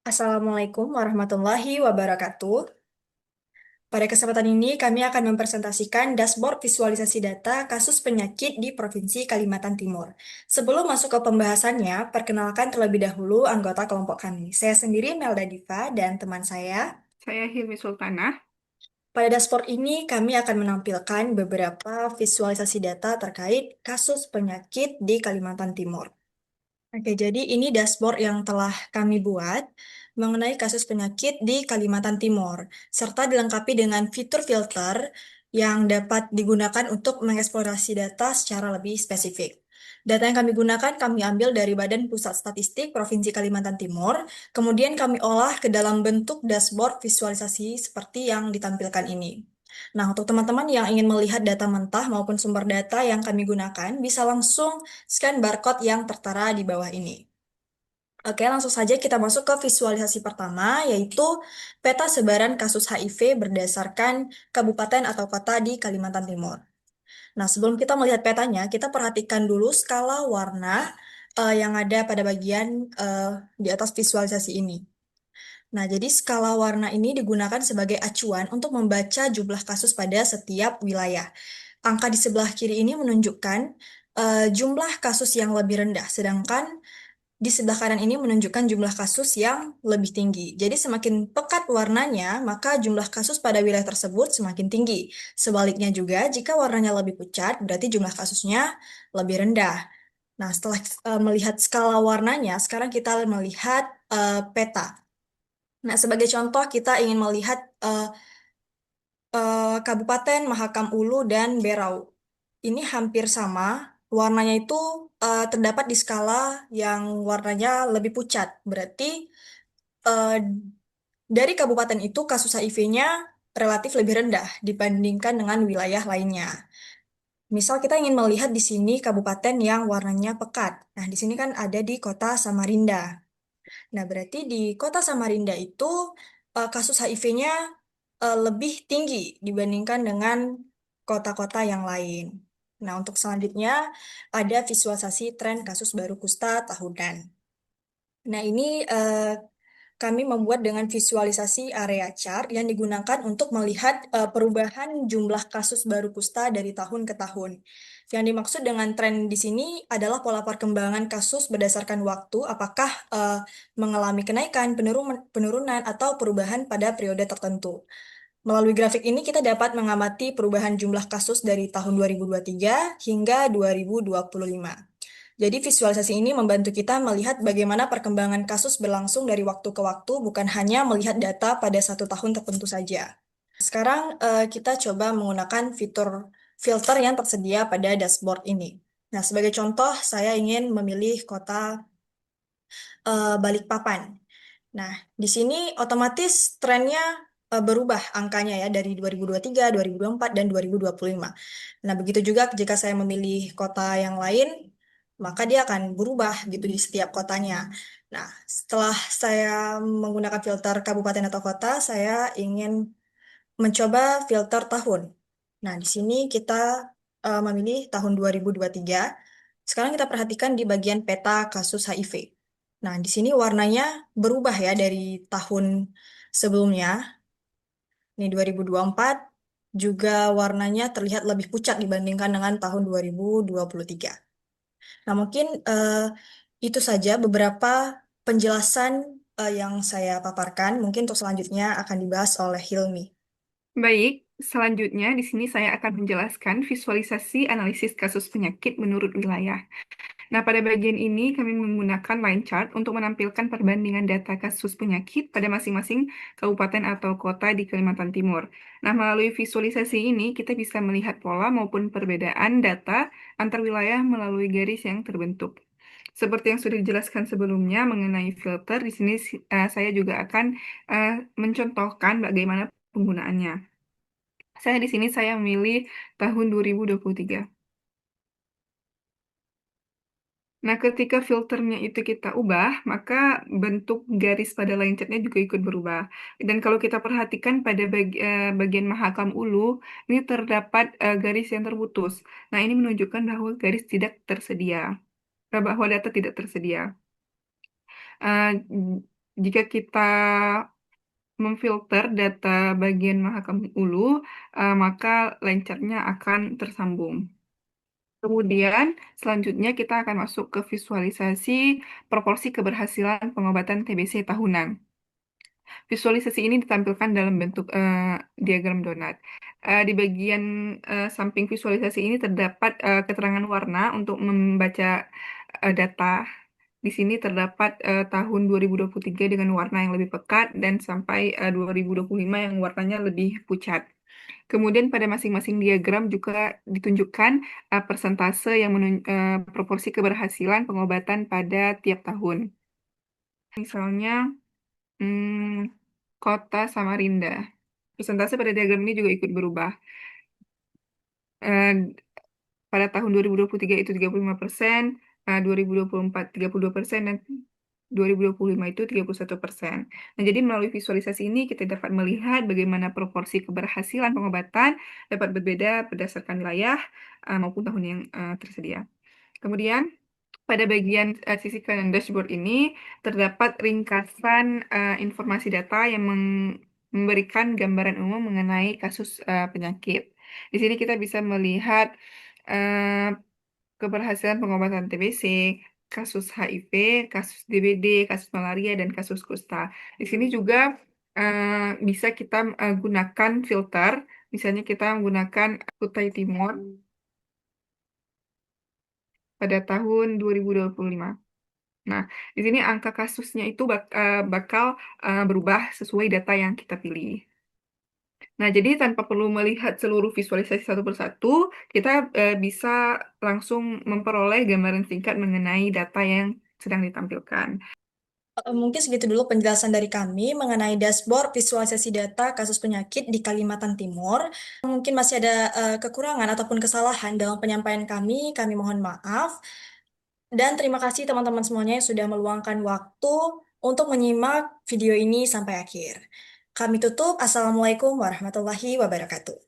Assalamualaikum warahmatullahi wabarakatuh. Pada kesempatan ini, kami akan mempresentasikan dashboard visualisasi data kasus penyakit di Provinsi Kalimantan Timur. Sebelum masuk ke pembahasannya, perkenalkan terlebih dahulu anggota kelompok kami. Saya sendiri Melda Diva dan teman saya. Saya Hilmi Sultanah. Pada dashboard ini, kami akan menampilkan beberapa visualisasi data terkait kasus penyakit di Kalimantan Timur. Oke, jadi ini dashboard yang telah kami buat mengenai kasus penyakit di Kalimantan Timur, serta dilengkapi dengan fitur filter yang dapat digunakan untuk mengeksplorasi data secara lebih spesifik. Data yang kami gunakan kami ambil dari Badan Pusat Statistik Provinsi Kalimantan Timur, kemudian kami olah ke dalam bentuk dashboard visualisasi seperti yang ditampilkan ini. Nah, untuk teman-teman yang ingin melihat data mentah maupun sumber data yang kami gunakan, bisa langsung scan barcode yang tertera di bawah ini. Oke, langsung saja kita masuk ke visualisasi pertama, yaitu peta sebaran kasus HIV berdasarkan kabupaten atau kota di Kalimantan Timur. Nah, sebelum kita melihat petanya, kita perhatikan dulu skala warna yang ada pada bagian di atas visualisasi ini. Nah, jadi skala warna ini digunakan sebagai acuan untuk membaca jumlah kasus pada setiap wilayah. Angka di sebelah kiri ini menunjukkan jumlah kasus yang lebih rendah, sedangkan di sebelah kanan ini menunjukkan jumlah kasus yang lebih tinggi. Jadi semakin pekat warnanya, maka jumlah kasus pada wilayah tersebut semakin tinggi. Sebaliknya juga, jika warnanya lebih pucat, berarti jumlah kasusnya lebih rendah. Nah, setelah melihat skala warnanya, sekarang kita melihat peta. Nah, sebagai contoh, kita ingin melihat Kabupaten Mahakam Ulu dan Berau. Ini hampir sama, warnanya itu terdapat di skala yang warnanya lebih pucat. Berarti eh, dari kabupaten itu kasus HIV-nya relatif lebih rendah dibandingkan dengan wilayah lainnya. Misal kita ingin melihat di sini kabupaten yang warnanya pekat. Nah, di sini kan ada di kota Samarinda. Nah, berarti di kota Samarinda itu kasus HIV-nya lebih tinggi dibandingkan dengan kota-kota yang lain. Nah, untuk selanjutnya ada visualisasi tren kasus baru kusta tahunan. Nah, ini kami membuat dengan visualisasi area chart yang digunakan untuk melihat perubahan jumlah kasus baru kusta dari tahun ke tahun. Yang dimaksud dengan tren di sini adalah pola perkembangan kasus berdasarkan waktu, apakah mengalami kenaikan, penurunan, atau perubahan pada periode tertentu. Melalui grafik ini kita dapat mengamati perubahan jumlah kasus dari tahun 2023 hingga 2025. Jadi visualisasi ini membantu kita melihat bagaimana perkembangan kasus berlangsung dari waktu ke waktu, bukan hanya melihat data pada satu tahun tertentu saja. Sekarang kita coba menggunakan fitur filter yang tersedia pada dashboard ini. Nah, sebagai contoh, saya ingin memilih kota Balikpapan. Nah, di sini otomatis trennya berubah angkanya ya dari 2023, 2024, dan 2025. Nah, begitu juga jika saya memilih kota yang lain, maka dia akan berubah gitu di setiap kotanya. Nah, setelah saya menggunakan filter kabupaten atau kota, saya ingin mencoba filter tahun. Nah, di sini kita memilih tahun 2023. Sekarang kita perhatikan di bagian peta kasus HIV. Nah, di sini warnanya berubah ya dari tahun sebelumnya. Ini 2024 juga warnanya terlihat lebih pucat dibandingkan dengan tahun 2023. Nah, mungkin itu saja beberapa penjelasan yang saya paparkan. Mungkin untuk selanjutnya akan dibahas oleh Hilmi. Baik, selanjutnya di sini saya akan menjelaskan visualisasi analisis kasus penyakit menurut wilayah. Nah, pada bagian ini kami menggunakan line chart untuk menampilkan perbandingan data kasus penyakit pada masing-masing kabupaten atau kota di Kalimantan Timur. Nah, melalui visualisasi ini kita bisa melihat pola maupun perbedaan data antar wilayah melalui garis yang terbentuk. Seperti yang sudah dijelaskan sebelumnya mengenai filter, di sini saya juga akan eh, mencontohkan bagaimana penggunaannya. Saya memilih tahun 2023. Nah, ketika filternya itu kita ubah, maka bentuk garis pada line chartnya juga ikut berubah. Dan kalau kita perhatikan pada bagian Mahakam Ulu, ini terdapat garis yang terputus. Nah, ini menunjukkan bahwa garis tidak tersedia, bahwa data tidak tersedia. Eh, Jika kita memfilter data bagian Mahakam Ulu, maka line chart-nya akan tersambung. Kemudian, selanjutnya kita akan masuk ke visualisasi proporsi keberhasilan pengobatan TBC tahunan. Visualisasi ini ditampilkan dalam bentuk diagram donat. Di bagian samping visualisasi ini terdapat keterangan warna untuk membaca data. Di sini terdapat tahun 2023 dengan warna yang lebih pekat dan sampai 2025 yang warnanya lebih pucat. Kemudian pada masing-masing diagram juga ditunjukkan persentase yang proporsi keberhasilan pengobatan pada tiap tahun. Misalnya, hmm, Kota Samarinda. Persentase pada diagram ini juga ikut berubah. Eh, Pada tahun 2023 itu 35%, 2024 32%, dan 2025 itu 31%. Nah, jadi melalui visualisasi ini kita dapat melihat bagaimana proporsi keberhasilan pengobatan dapat berbeda berdasarkan wilayah maupun tahun yang tersedia. Kemudian, pada bagian sisi kanan dashboard ini terdapat ringkasan informasi data yang memberikan gambaran umum mengenai kasus penyakit. Di sini kita bisa melihat eh, keberhasilan pengobatan TBC, kasus HIV, kasus DBD, kasus malaria, dan kasus kusta. Di sini juga bisa kita gunakan filter, misalnya kita menggunakan Kutai Timur pada tahun 2025. Nah, di sini angka kasusnya itu bakal berubah sesuai data yang kita pilih. Nah, jadi tanpa perlu melihat seluruh visualisasi satu persatu, kita bisa langsung memperoleh gambaran singkat mengenai data yang sedang ditampilkan. Mungkin segitu dulu penjelasan dari kami mengenai dashboard visualisasi data kasus penyakit di Kalimantan Timur. Mungkin masih ada kekurangan ataupun kesalahan dalam penyampaian kami mohon maaf. Dan terima kasih teman-teman semuanya yang sudah meluangkan waktu untuk menyimak video ini sampai akhir. Kami tutup. Assalamualaikum warahmatullahi wabarakatuh.